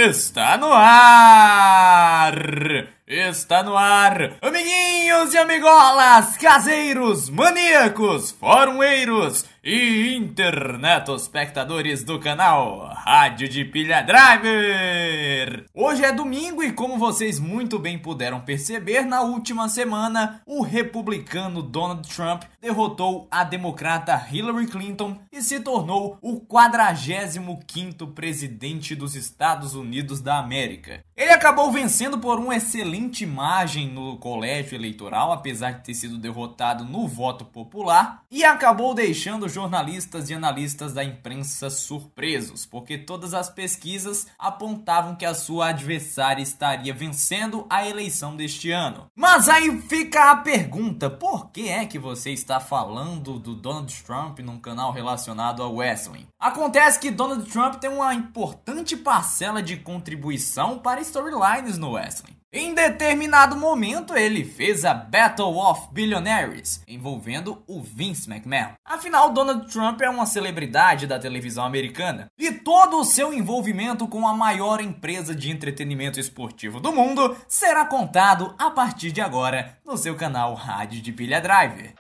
Está no ar! Está no ar, amiguinhos e amigolas, caseiros, maníacos, forumeiros e internetospectadores do canal Rádio de Pilha Driver! Hoje é domingo e, como vocês muito bem puderam perceber, na última semana o republicano Donald Trump derrotou a democrata Hillary Clinton e se tornou o 45º presidente dos Estados Unidos da América. Ele acabou vencendo por uma excelente margem no colégio eleitoral, apesar de ter sido derrotado no voto popular, e acabou deixando jornalistas e analistas da imprensa surpresos, porque todas as pesquisas apontavam que a sua adversária estaria vencendo a eleição deste ano. Mas aí fica a pergunta: por que é que você está falando do Donald Trump num canal relacionado ao wrestling? Acontece que Donald Trump tem uma importante parcela de contribuição para storylines no wrestling. Em determinado momento, ele fez a Battle of Billionaires, envolvendo o Vince McMahon. Afinal, Donald Trump é uma celebridade da televisão americana, e todo o seu envolvimento com a maior empresa de entretenimento esportivo do mundo será contado a partir de agora no seu canal Rádio de Pilha Driver.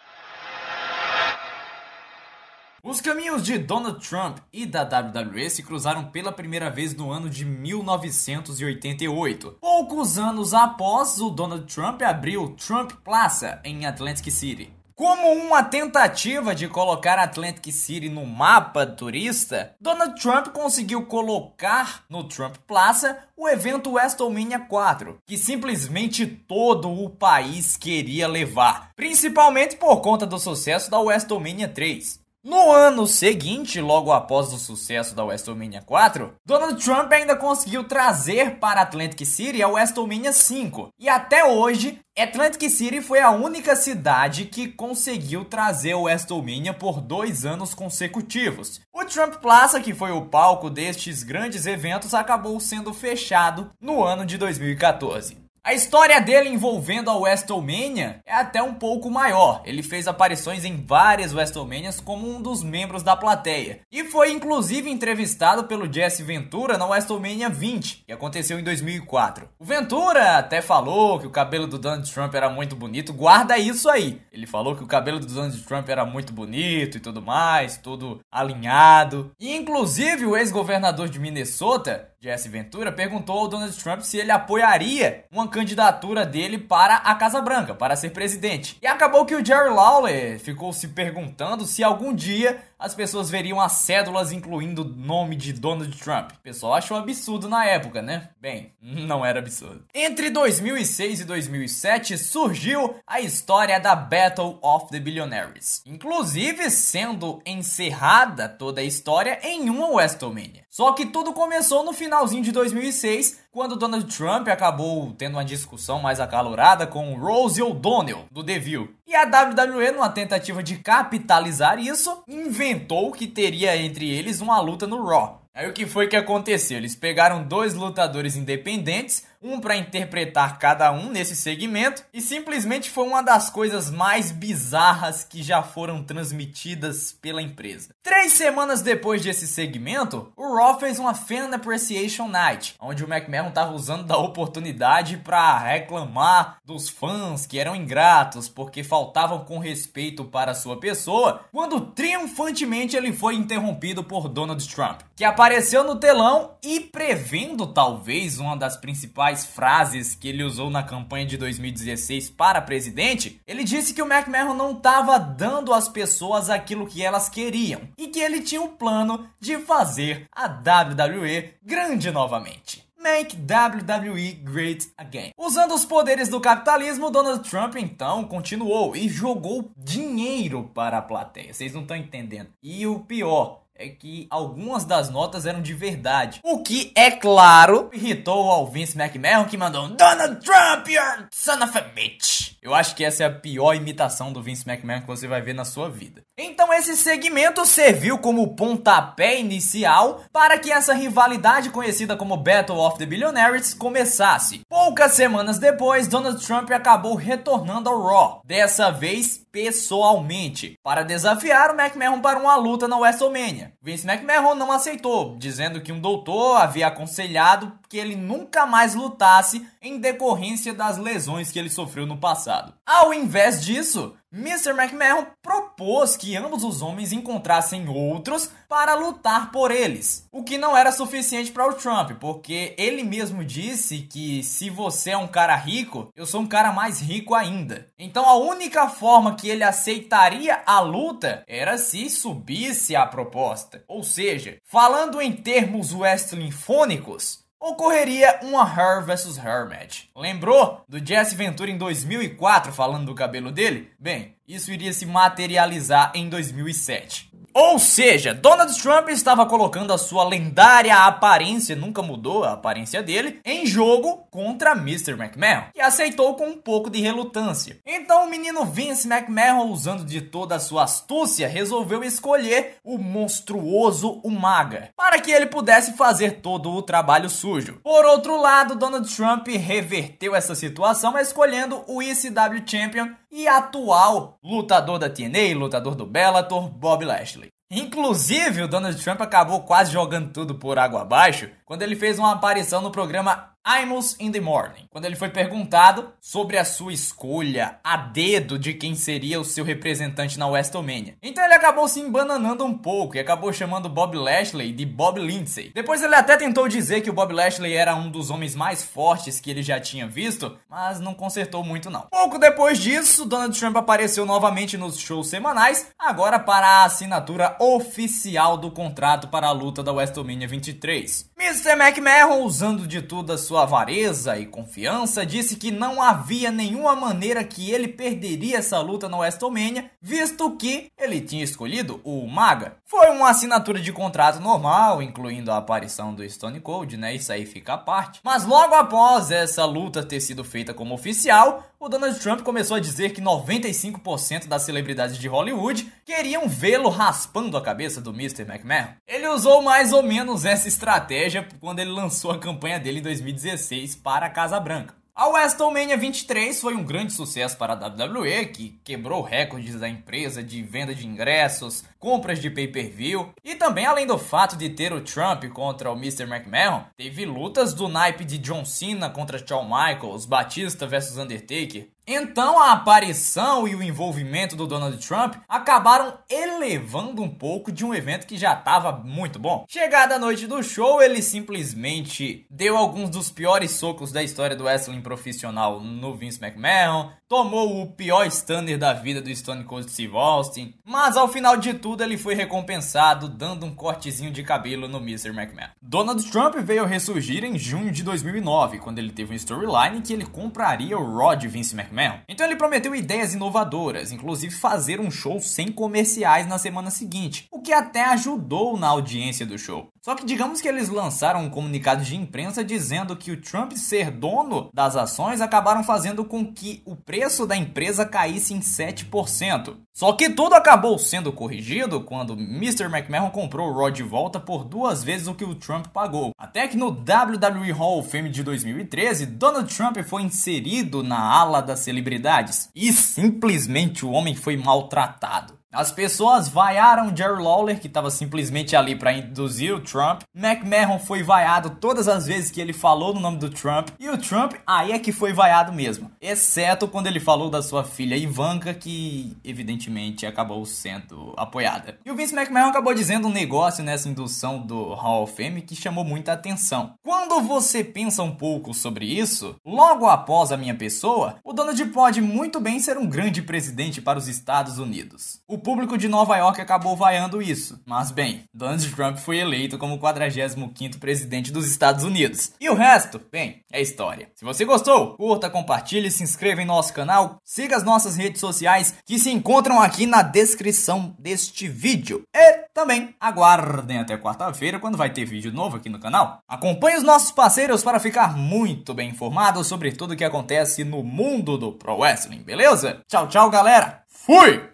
Os caminhos de Donald Trump e da WWE se cruzaram pela primeira vez no ano de 1988, poucos anos após o Donald Trump abrir o Trump Plaza em Atlantic City. Como uma tentativa de colocar Atlantic City no mapa turista, Donald Trump conseguiu colocar no Trump Plaza o evento WrestleMania 4, que simplesmente todo o país queria levar, principalmente por conta do sucesso da WrestleMania 3. No ano seguinte, logo após o sucesso da WrestleMania 4, Donald Trump ainda conseguiu trazer para Atlantic City a WrestleMania 5. E até hoje, Atlantic City foi a única cidade que conseguiu trazer o WrestleMania por 2 anos consecutivos. O Trump Plaza, que foi o palco destes grandes eventos, acabou sendo fechado no ano de 2014. A história dele envolvendo a WrestleMania é até um pouco maior. Ele fez aparições em várias WrestleManias como um dos membros da plateia. E foi inclusive entrevistado pelo Jesse Ventura na WrestleMania 20, que aconteceu em 2004. O Ventura até falou que o cabelo do Donald Trump era muito bonito. Guarda isso aí. Ele falou que o cabelo do Donald Trump era muito bonito e tudo mais, tudo alinhado. E inclusive o ex-governador de Minnesota, Jesse Ventura, perguntou ao Donald Trump se ele apoiaria uma candidatura dele para a Casa Branca, para ser presidente. E acabou que o Jerry Lawler ficou se perguntando se algum dia as pessoas veriam as cédulas incluindo o nome de Donald Trump. O pessoal achou absurdo na época, né? Bem, não era absurdo. Entre 2006 e 2007 surgiu a história da Battle of the Billionaires, inclusive sendo encerrada toda a história em uma WrestleMania. Só que tudo começou no finalzinho de 2006, quando Donald Trump acabou tendo uma discussão mais acalorada com Rose O'Donnell, do The View. E a WWE, numa tentativa de capitalizar isso, inventou que teria entre eles uma luta no Raw. Aí o que foi que aconteceu? Eles pegaram 2 lutadores independentes, um para interpretar cada um nesse segmento, e simplesmente foi uma das coisas mais bizarras que já foram transmitidas pela empresa. 3 semanas depois desse segmento, o Raw fez uma Fan Appreciation Night, onde o McMahon estava usando da oportunidade para reclamar dos fãs que eram ingratos porque faltavam com respeito para sua pessoa, quando triunfantemente ele foi interrompido por Donald Trump, que apareceu no telão e, prevendo talvez uma das principais frases que ele usou na campanha de 2016 para presidente, ele disse que o McMahon não estava dando às pessoas aquilo que elas queriam e que ele tinha um plano de fazer a WWE grande novamente. Make WWE Great Again. Usando os poderes do capitalismo, Donald Trump então continuou e jogou dinheiro para a plateia. Vocês não estão entendendo. E o pior é que algumas das notas eram de verdade. O que, é claro, irritou ao Vince McMahon, que mandou "Donald Trump, you son of a bitch". Eu acho que essa é a pior imitação do Vince McMahon que você vai ver na sua vida. Então esse segmento serviu como pontapé inicial para que essa rivalidade conhecida como Battle of the Billionaires começasse. Poucas semanas depois, Donald Trump acabou retornando ao Raw, dessa vez pessoalmente, para desafiar o McMahon para uma luta na WrestleMania. Vince McMahon não aceitou, dizendo que um doutor havia aconselhado que ele nunca mais lutasse em decorrência das lesões que ele sofreu no passado. Ao invés disso, Mr. McMahon propôs que ambos os homens encontrassem outros para lutar por eles, o que não era suficiente para o Trump, porque ele mesmo disse que se você é um cara rico, eu sou um cara mais rico ainda. Então a única forma que ele aceitaria a luta era se subisse a proposta. Ou seja, falando em termos wrestlingfônicos, ocorreria uma Her vs Her match. Lembrou do Jesse Ventura em 2004 falando do cabelo dele? Bem, isso iria se materializar em 2007. Ou seja, Donald Trump estava colocando a sua lendária aparência, nunca mudou a aparência dele, em jogo contra Mr. McMahon, que aceitou com um pouco de relutância. Então o menino Vince McMahon, usando de toda a sua astúcia, resolveu escolher o monstruoso Umaga, para que ele pudesse fazer todo o trabalho sujo. Por outro lado, Donald Trump reverteu essa situação escolhendo o ECW Champion e atual lutador da TNA, lutador do Bellator, Bobby Lashley. Inclusive, o Donald Trump acabou quase jogando tudo por água abaixo quando ele fez uma aparição no programa Imus in the Morning, quando ele foi perguntado sobre a sua escolha a dedo de quem seria o seu representante na WrestleMania. Então ele acabou se embananando um pouco e acabou chamando Bob Lashley de Bob Lindsay. Depois ele até tentou dizer que o Bob Lashley era um dos homens mais fortes que ele já tinha visto, mas não consertou muito não. Pouco depois disso, Donald Trump apareceu novamente nos shows semanais, agora para a assinatura oficial do contrato para a luta da WrestleMania 23. Mr. McMahon, usando de tudo a sua avareza e confiança, disse que não havia nenhuma maneira que ele perderia essa luta na WrestleMania, visto que ele tinha escolhido o Umaga. Foi uma assinatura de contrato normal, incluindo a aparição do Stone Cold, né? Isso aí fica à parte. Mas logo após essa luta ter sido feita como oficial, o Donald Trump começou a dizer que 95% das celebridades de Hollywood queriam vê-lo raspando a cabeça do Mr. McMahon. Ele usou mais ou menos essa estratégia quando ele lançou a campanha dele em 2016 para a Casa Branca. A WrestleMania 23 foi um grande sucesso para a WWE, que quebrou recordes da empresa de venda de ingressos, compras de pay-per-view, e também, além do fato de ter o Trump contra o Mr. McMahon, teve lutas do naipe de John Cena contra Shawn Michaels, Batista vs Undertaker. Então a aparição e o envolvimento do Donald Trump acabaram elevando um pouco de um evento que já estava muito bom. Chegada a noite do show, ele simplesmente deu alguns dos piores socos da história do wrestling profissional no Vince McMahon, tomou o pior stunner da vida do Stone Cold Steve Austin, mas ao final de tudo ele foi recompensado dando um cortezinho de cabelo no Mr. McMahon. Donald Trump veio ressurgir em junho de 2009, quando ele teve um storyline que ele compraria o Raw de Vince McMahon. Então ele prometeu ideias inovadoras, inclusive fazer um show sem comerciais na semana seguinte, o que até ajudou na audiência do show. Só que digamos que eles lançaram um comunicado de imprensa dizendo que o Trump ser dono das ações acabaram fazendo com que o preço da empresa caísse em 7%. Só que tudo acabou sendo corrigido quando Mr. McMahon comprou o Raw de volta por 2 vezes o que o Trump pagou. Até que no WWE Hall of Fame de 2013, Donald Trump foi inserido na ala das celebridades e simplesmente o homem foi maltratado. As pessoas vaiaram Jerry Lawler, que estava simplesmente ali para induzir o Trump. McMahon foi vaiado todas as vezes que ele falou no nome do Trump. E o Trump, aí é que foi vaiado mesmo. Exceto quando ele falou da sua filha Ivanka, que evidentemente acabou sendo apoiada. E o Vince McMahon acabou dizendo um negócio nessa indução do Hall of Fame que chamou muita atenção. Quando você pensa um pouco sobre isso, logo após a minha pessoa, o Donald pode muito bem ser um grande presidente para os Estados Unidos. O público de Nova York acabou vaiando isso. Mas bem, Donald Trump foi eleito como o 45º presidente dos Estados Unidos. E o resto, bem, é história. Se você gostou, curta, compartilhe, se inscreva em nosso canal, siga as nossas redes sociais que se encontram aqui na descrição deste vídeo. E também aguardem até quarta-feira quando vai ter vídeo novo aqui no canal. Acompanhe os nossos parceiros para ficar muito bem informado sobre tudo o que acontece no mundo do Pro Wrestling, beleza? Tchau, tchau, galera! Fui!